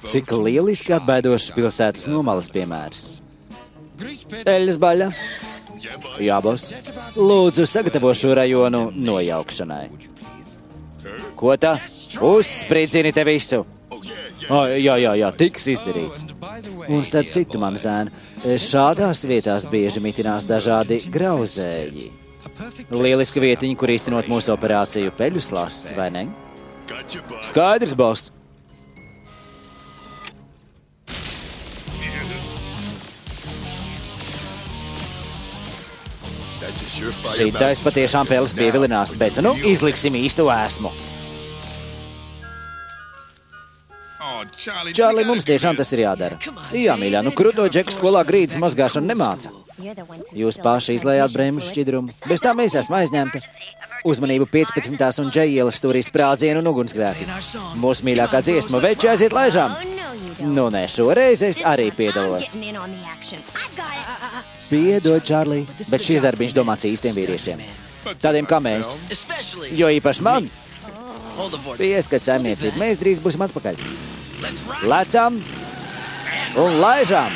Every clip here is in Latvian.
Cik lieliski atbaidošs pilsētas nomalas piemērs. Eļas baļa. Jā, boss. Lūdzu, sagatavo šo rajonu nojaukšanai. Ko tā? Uzspridzini te visu. Jā, tiks izdarīts. Un starp citu, man zēna, šādās vietās bieži mitinās dažādi grauzēji. Lieliska vietiņa, kur īstenot mūsu operāciju peļu slasts, vai ne? Skaidrs, boss. Šitais patiešām peles pievilinās, bet nu izliksim īstu esmu. Čārli, mums tiešām tas ir jādara. Jā, mīļā, nu kruto džeku skolā grīdas mazgāšanu nemāca. Jūs paši izlējāt brēmušu šķidrumu. Bez tā mēs esam aizņemti. Uzmanību 15. un Džeja ielas stūrī sprādzienu un ugunsgrēki. Mūsu mīļākā dziesma veči aiziet laižām. Nu, ne, šoreiz es arī piedalos. Piedod, Čārli, bet šis darbiņš domāts īstiem vīriešiem. Tādiem kā mēs. Jo īpaši man. Pieskat saimniecību, mēs drīz būsim atpakaļ. Lecam un laižām.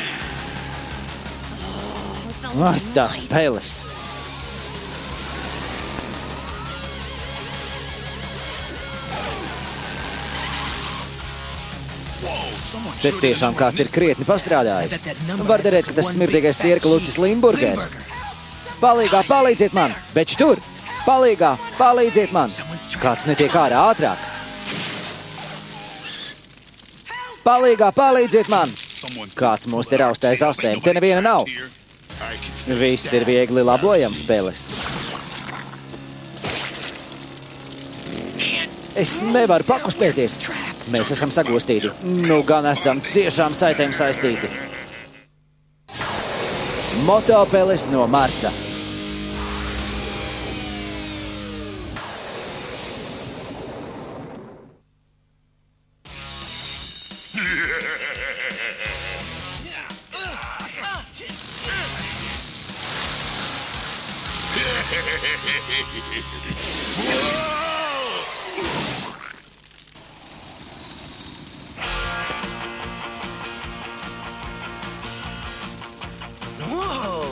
Ai, tās peles. Te tiešām kāds ir krietni pastrādājis. Var derēt, ka tas smirdīgais sierka Lucis Limburgers. Palīgā, palīdziet man! Veči tur! Palīgā, palīdziet man! Kāds netiek ārā ātrāk! Palīgā, palīdziet man! Kāds mūs te raustēja zastēm, te neviena nav! Viss ir viegli labojams, peles. Es nevaru pakustēties. Mēs esam sagostīti. Nu gan esam ciešām saitēm saistīti. Motopeles no Marsa.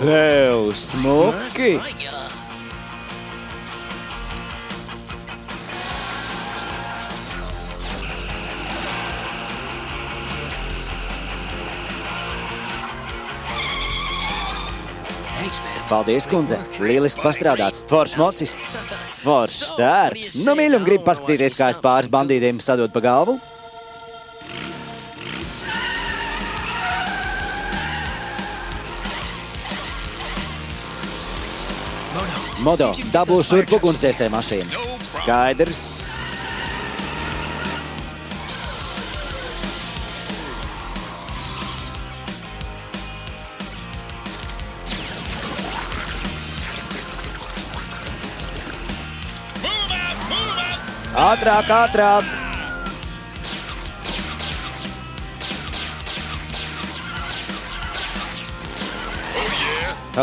Ew, smuki! Paldies, kundze! Lieliski pastrādāts! Foršs mocis! Foršs tērps! Nu, mīļum, grib paskatīties, kā es pāris bandītiem sadod pa galvu? Modo, dabū šurp ugunsdzēsēju mašīnas. Skaidrs. Ātrāk, ātrāk!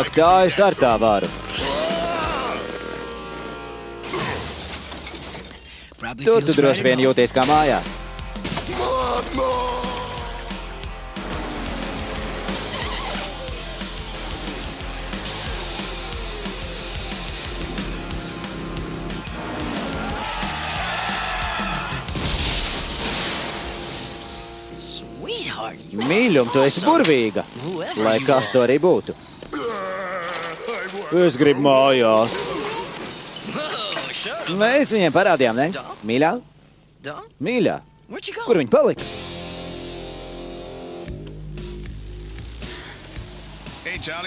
Ak, tā es ar tā varu. Tur tu droši vien jūties kā mājās. Mīļum, tu esi burvīga, lai kas to arī būtu. Es gribu mājās. Mēs viņiem parādījām, ne? Mīļā? Mīļā? Kur viņi palika?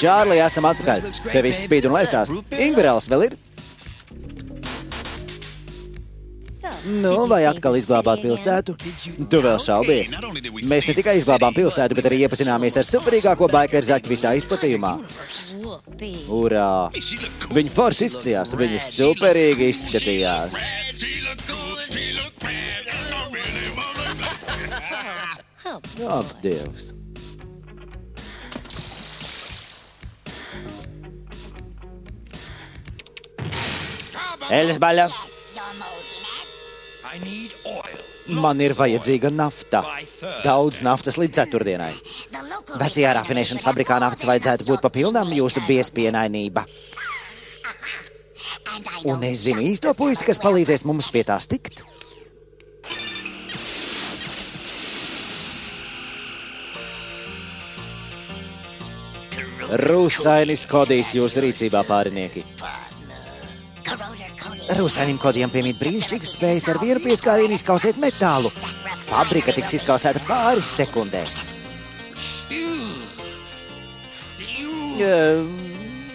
Čārli, esam atpakaļ. Te viss spīd un laistās. Ingverēls vēl ir? Nu, vai atkal izglābāt pilsētu? Tu vēl šaubies. Mēs ne tikai izglābām pilsētu, bet arī iepazināmies ar superīgāko baikeru zaķu visā izplatījumā. Urā! Viņi forši izskatījās, viņi superīgi izskatījās. Ak, Dievs! Eļas baļa! I need oil. Man ir vajadzīga nafta. Daudz naftas līdz ceturtdienai. Vecajā rafinēšanas fabrikā naftas vajadzētu būt papildām jūsu biezpienainība. Un es zinu īsto puisi, kas palīdzēs mums pie tās tikt. Rūsainis Kodijs jūsu rīcībā, pārinieki. Rūsainim Kodijam piemīt brīnišķīgas spējas ar vienu pieskārienu izkausēt metālu. Fabrika tiks izkausēta pāris sekundēs.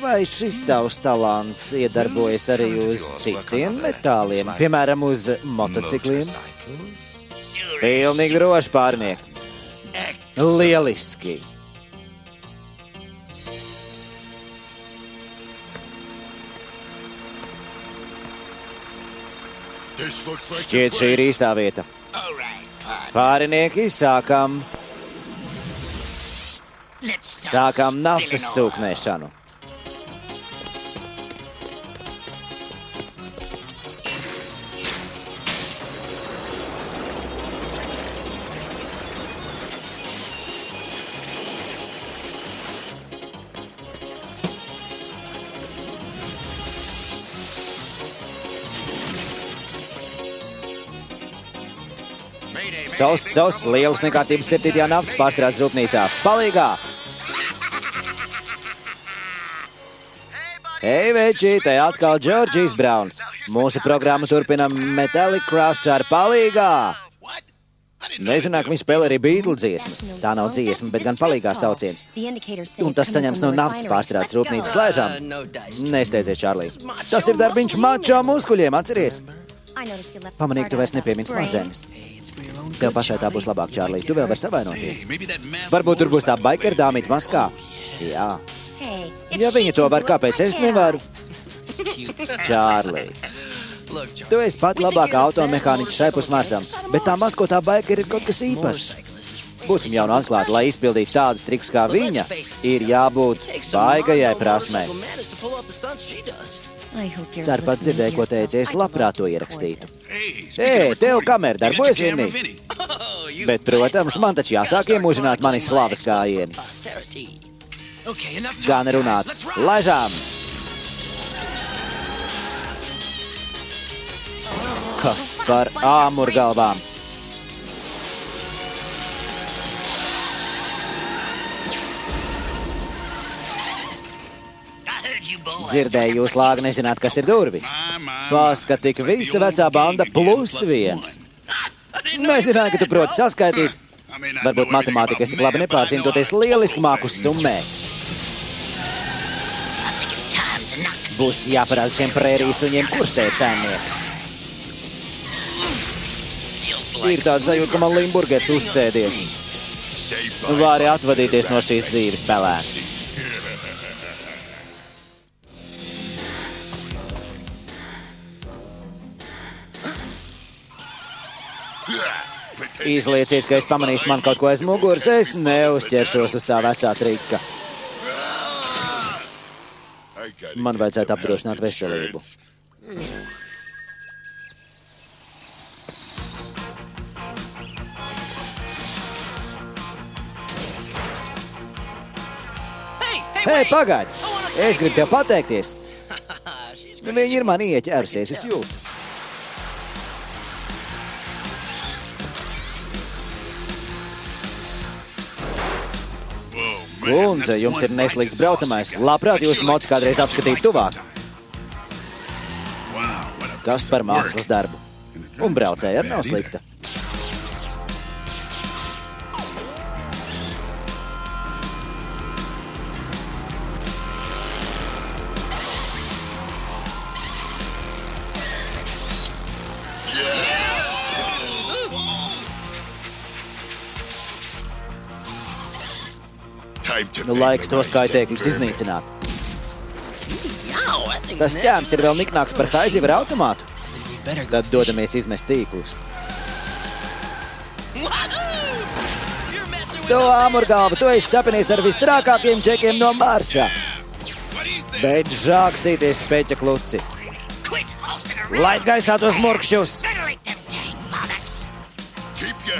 Vai šis tavs talants iedarbojas arī uz citiem metāliem, piemēram, uz motocikliem? Pilnīgi droši, pārnieki. Lieliski! Šķiet, šī ir īstā vieta. Pārinieki, sākam naftas sūknēšanu. Sauss, lielas nekārtības 7. naftas pārstrādes rūpnīcā. Palīgā! Hei, veči, te atkal Džordžijs Brauns. Mūsu programmu turpina Metallic Crush ar palīgā. Nezināju, ka viņi spēlē arī Beatles dziesmas. Tā nav dziesma, bet gan palīgā sauciens. Un tas saņems no naftas pārstrādes rūpnīcas slēžām. Nesteidzies, Čārlī. Tas ir darbiņš mačo muskuļiem, atceries? Pamanīju, ka tu vairs nepiemini smadzenes. Tev pašai tā būs labāk, Čārlī. Tu vēl vari savainoties. Varbūt tur būs tā baikera dāmīta maskā. Jā. Ja viņi to var, kāpēc es nevaru? Čārlī. Tu esi pat labākā automehāniķa šai pus Marsam, bet tā maskotā baikera ir kaut kas īpašs. Būsim jau no atklāti, lai izpildītu tādus trikus kā viņa, ir jābūt baigajai prasmei. Ceru, pat dzirdēju, ko teici, es labprāt to ierakstītu. Ei, tev kamera darbojas vienīgi. Bet, protams, man taču jāsāk iemūžināt mani slavas kājieni. Gan runāts. Laižām! Kas par āmurgalvām? Dzirdēju, jūs lāga nezināt, kas ir durvis. Paskat tik visa vecā banda +1. Nezināju, ka tu proti saskaitīt. Varbūt matemātika es tik labi nepārzinu, toties lieliski māku summēt. Būs jāparāda šiem prēriju suņiem, kurš te ir saimnieks. Ir tāda sajūta, ka man Limburgers uzsēdies. Vari atvadīties no šīs dzīves pelēm. Izliecies, ka es pamanīšu man kaut ko aiz muguras, es neuzķeršos uz tā vecā trika. Man vajadzētu apdrošināt veselību. Hei, pagaidi! Es gribu tev pateikties. Viņi ir mani ieķērusies, es jūtu. Kundze, jums ir neslīgs braucamais. Labprāt jūsu moci kādreiz apskatīt tuvāk. Kas par mākslas darbu. Un braucēja arī nav slikta. Laiks tos kaitēkļus iznīcināt. Tas ķēms ir vēl niknāks par haizivu ar automātu. Tad dodamies izmest tīklus. Tu, āmurgalva, tu esi sapinies ar vistrākākiem džekiem no Marsa. Beidz žākstīties, speķa kluci. Laid gaisā tos murkšķus.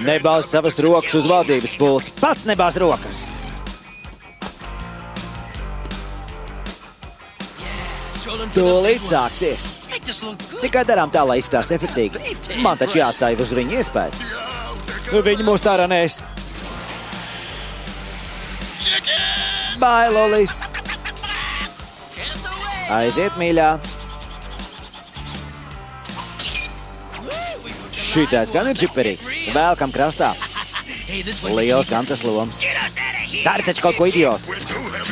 Nebāz savas rokas uz valdības pults. Pats nebāz rokas. Tūlīt sāksies. Tikai darām tā, lai izskatās efektīgi. Man taču jāstāj uz viņu iespējas. Viņi mūs tā ranēs. Bye, Lolis. Aiziet, mīļā. Šitais gan ir džiperīgs. Vēlkam krastā. Liels gan tas loms. Dari taču kaut ko idiotu.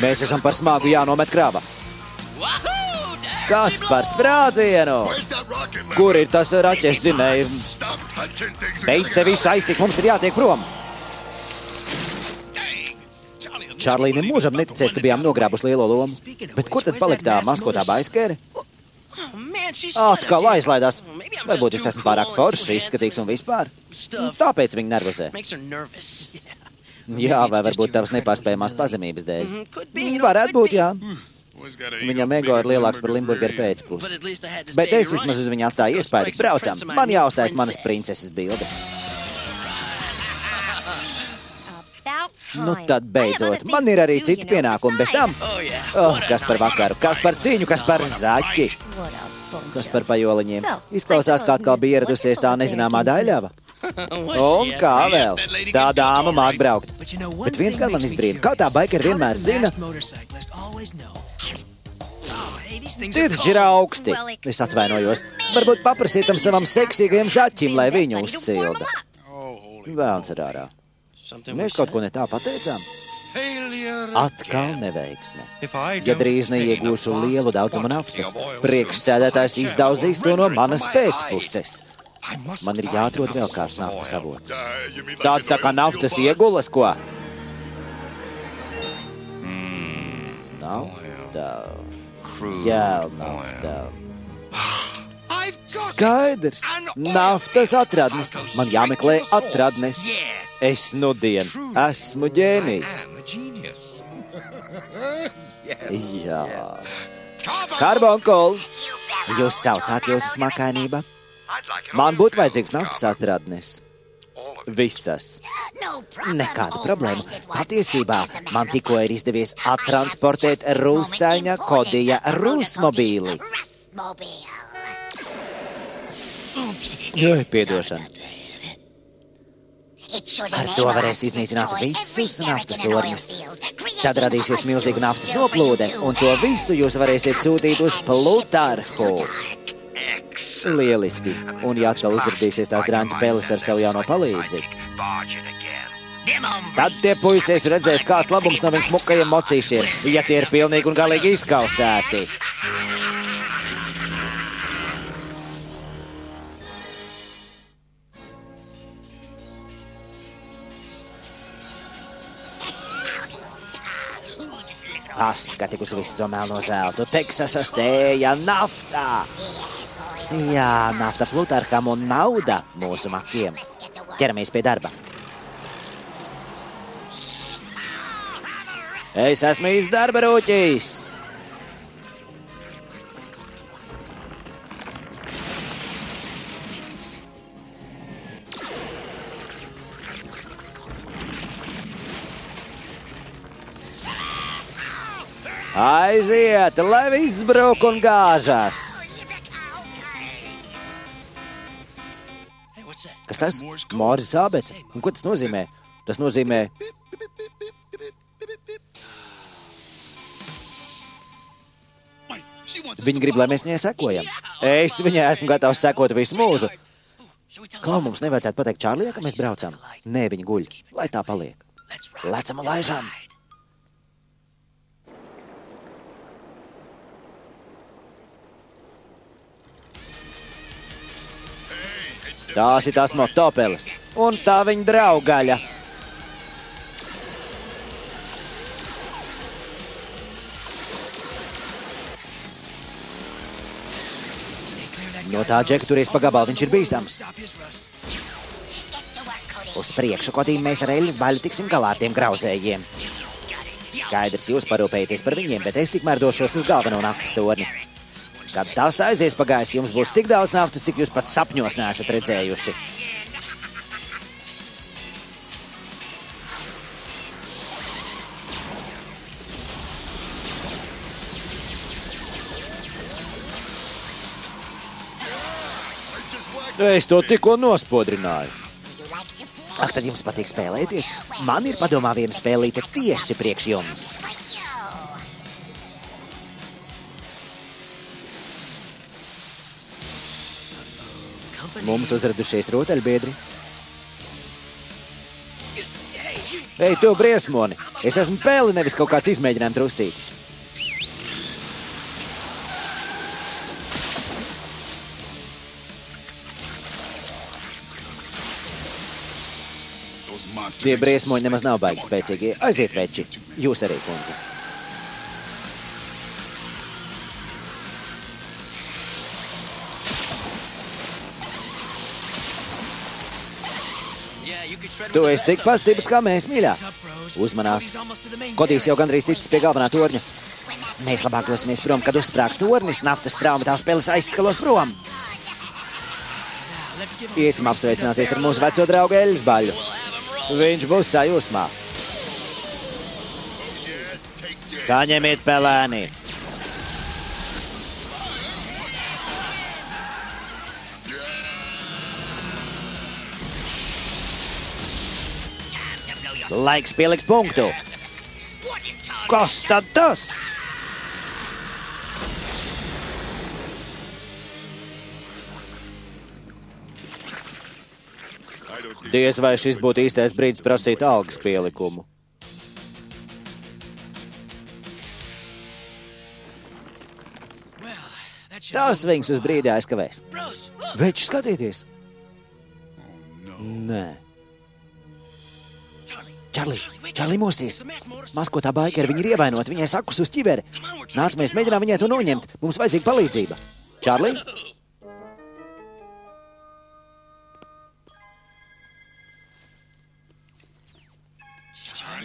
Mēs esam par smagu jānomet krava. Kas par sprādzienu? Kur ir tas raķešu dzinējums? Beidz te visu aiztikt, mums ir jātiek prom. Čārlī nemūžam neticēs, ka bijām nogrābuši lielo lomu. Bet kur tad palika tā maskotā baiskere? Atkal aizlaidās. Varbūt es esmu pārāk foršs, izskatīgs un vispār. Tāpēc viņi nervozē. Jā, vai varbūt tavas nepārspējamās pazemības dēļ. Varētu būt, jā. Viņam ego ir lielāks par Limburgeru pēcpusi. Bet es vismaz uz viņu atstāju iespēju. Braucam, man jāuztais manas princeses bildes. Nu tad beidzot, man ir arī citi pienākumi bez tam. Kas par vakaru, kas par cīņu, kas par zaķi. Kas par pajoliņiem. Izklausās, kā atkal bija ieradusies tā nezināmā daļava. Un kā vēl? Tā dāma māk braukt. Bet viens gan man izbrīna, kā tā baikeri vienmēr zina. Tie taču ir augsti. Es atvainojos. Varbūt paprasiet tam savam seksīgajam zaķim, lai viņu uzsilda. Vēlns ir ārā. Mēs kaut ko ne tā pateicām. Atkal neveiksme. Ja drīz neiegūšu lielu daudzumu naftas, priekšsēdētājs izdauzīs to no manas pēcpuses. Man ir jāatrod vēl kāds naftas avots. Tāds tā kā naftas iegulas, ko? Nafta. Jēlnafta. Skaidrs. Naftas atradnes. Man jāmeklē atradnes. Es nudien esmu ģēnijs. Jā. Karbonkol, jūs saucāt jūsu smakainība? Man būtu vajadzīgs naftas atradnes. Visas. Nekāda problēma. Patiesībā man tikko ir izdevies attransportēt Rūsaņa Kodija Rūsmobīli. Piedošana. Ar to varēs iznīcināt visus naftas torņus. Tad radīsies milzīga naftas noplūde, un to visu jūs varēsiet sūtīt uz Plutarhu. Lieliski. Un ja atkal uzradīsies tās drāņķa peles ar savu jauno palīdzi, tad tie puisis redzēs, kāds labums no viņas smukajiem mocīšiem, ja tie ir pilnīgi un galīgi izkausēti. Paskati uz visu to melno zeltu. Teksasas tēja naftā. Jā, nafta Plutarham un nauda mūsu makiem. Ķeramies pie darba. Es esmu īsts darba rūķis. Aiziet, lai viss brūk un gāžas. Kas tas? Morzes ābece. Un ko tas nozīmē? Tas nozīmē... Viņa grib, lai mēs viņai sekojam. Es viņai esmu gatavs sekot visu mūžu. Klau, mums nevajadzētu pateikt Čārlijai, ka mēs braucam? Nē, viņa guļ. Lai tā paliek. Lecam un laižam. Tās ir tās motopeles. Un tā viņa draugaļa. No tā džeka turies pa gabalu, viņš ir bīstams. Uz priekšu, Kodīm, mēs ar eļas baļu tiksim galā ar tiem grauzējiem. Skaidrs, jūs parūpējaties par viņiem, bet es tikmēr došos uz galveno naftas torni. Kad tas aizies pagājis, jums būs tik daudz naftas, cik jūs pat sapņos neesat redzējuši. Es to tikko nospodrināju. Ak, tad jums patīk spēlēties? Man ir padomā viena spēlīte tieši priekš jums. Mums uzradušies rotaļbiedri. Ei, tu briesmoni! Es esmu Pēli, nevis kaut kāds izmēģinājuma trusītis. Tie briesmoņi nemaz nav baigi spēcīgi. Aiziet, veči. Jūs arī, kundze. Tu esi tikpat stiprs kā mēs, mīļā. Uzmanās. Kodijs jau gandrīz ticis pie galvenā torņa. Mēs labāk dosimies prom, kad uzsprāgs tornis, naftas straumi tās peles aizskalos prom. Iesim apsveicināties ar mūsu veco draugu Eļas baļu. Viņš būs sajūsmā. Saņemiet, pelēni! Laiks pielikt punktu. Kas tad tas? Diez vai šis būtu īstais brīdis prasīt algas pielikumu. Tas viņus uz brīdi aizkavēs. Veči, skatieties! Nē. Čarlī, mosties! Maskotā baikeri, viņi ir ievainoti, viņai sakus uz ķiveri. Nāc, mēs mēģinām viņai to noņemt. Mums vajadzīga palīdzība. Čarlī?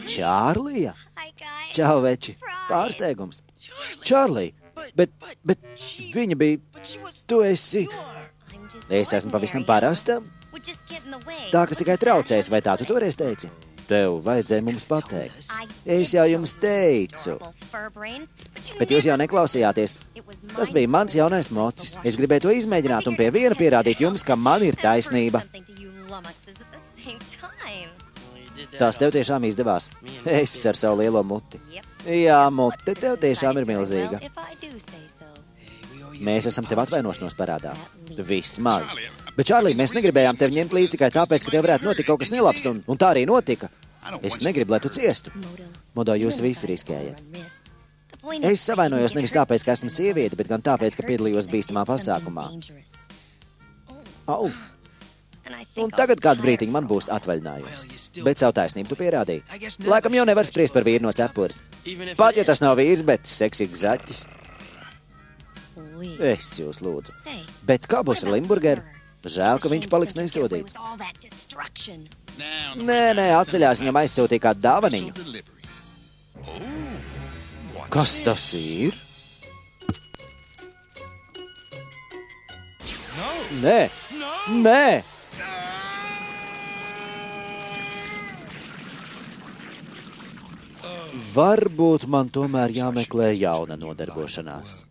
Čārlija? Čau, veči. Pārsteigums. Čārlī, bet viņa bija... Tu esi... Es esmu pavisam parasta. Tā, kas tikai traucēs, vai tā tu toreiz teici? Tev vajadzēja mums pateikt. Es jau jums teicu. Bet jūs jau neklausījāties. Tas bija mans jaunais mocis. Es gribēju to izmēģināt un pie viena pierādīt jums, ka man ir taisnība. Tas tev tiešām izdevās. Es ar savu lielo muti. Jā, mute tev tiešām ir milzīga. Mēs esam tev atvainošanos parādā. Vismaz. Bet, Čārlī, mēs negribējām tev ņemt līdzi tikai tāpēc, ka tev varētu notikt kaut kas nelabs, un tā arī notika. Es negribu, lai tu ciestu. Modo, jūs visi riskējat. Es savainojos nevis tāpēc, ka esmu sieviete, bet gan tāpēc, ka piedalījos bīstamā pasākumā. Au! Un tagad kādu brītiņu man būs atvaļinājums. Bet savu taisnību tu pierādīji. Laikam jau nevar spriest par vīru no cepures. Pat, ja tas nav vīrs, bet seksīgs zaķis. Es jūs lūdzu. Bet kā būs ar Limburgeru? Žēl, ka viņš paliks nesodīts. Nē, atceļās, viņam aizsūtīja kādu dāvaniņu. Kas tas ir? Nē! Varbūt man tomēr jāmeklē jauna nodarbošanās.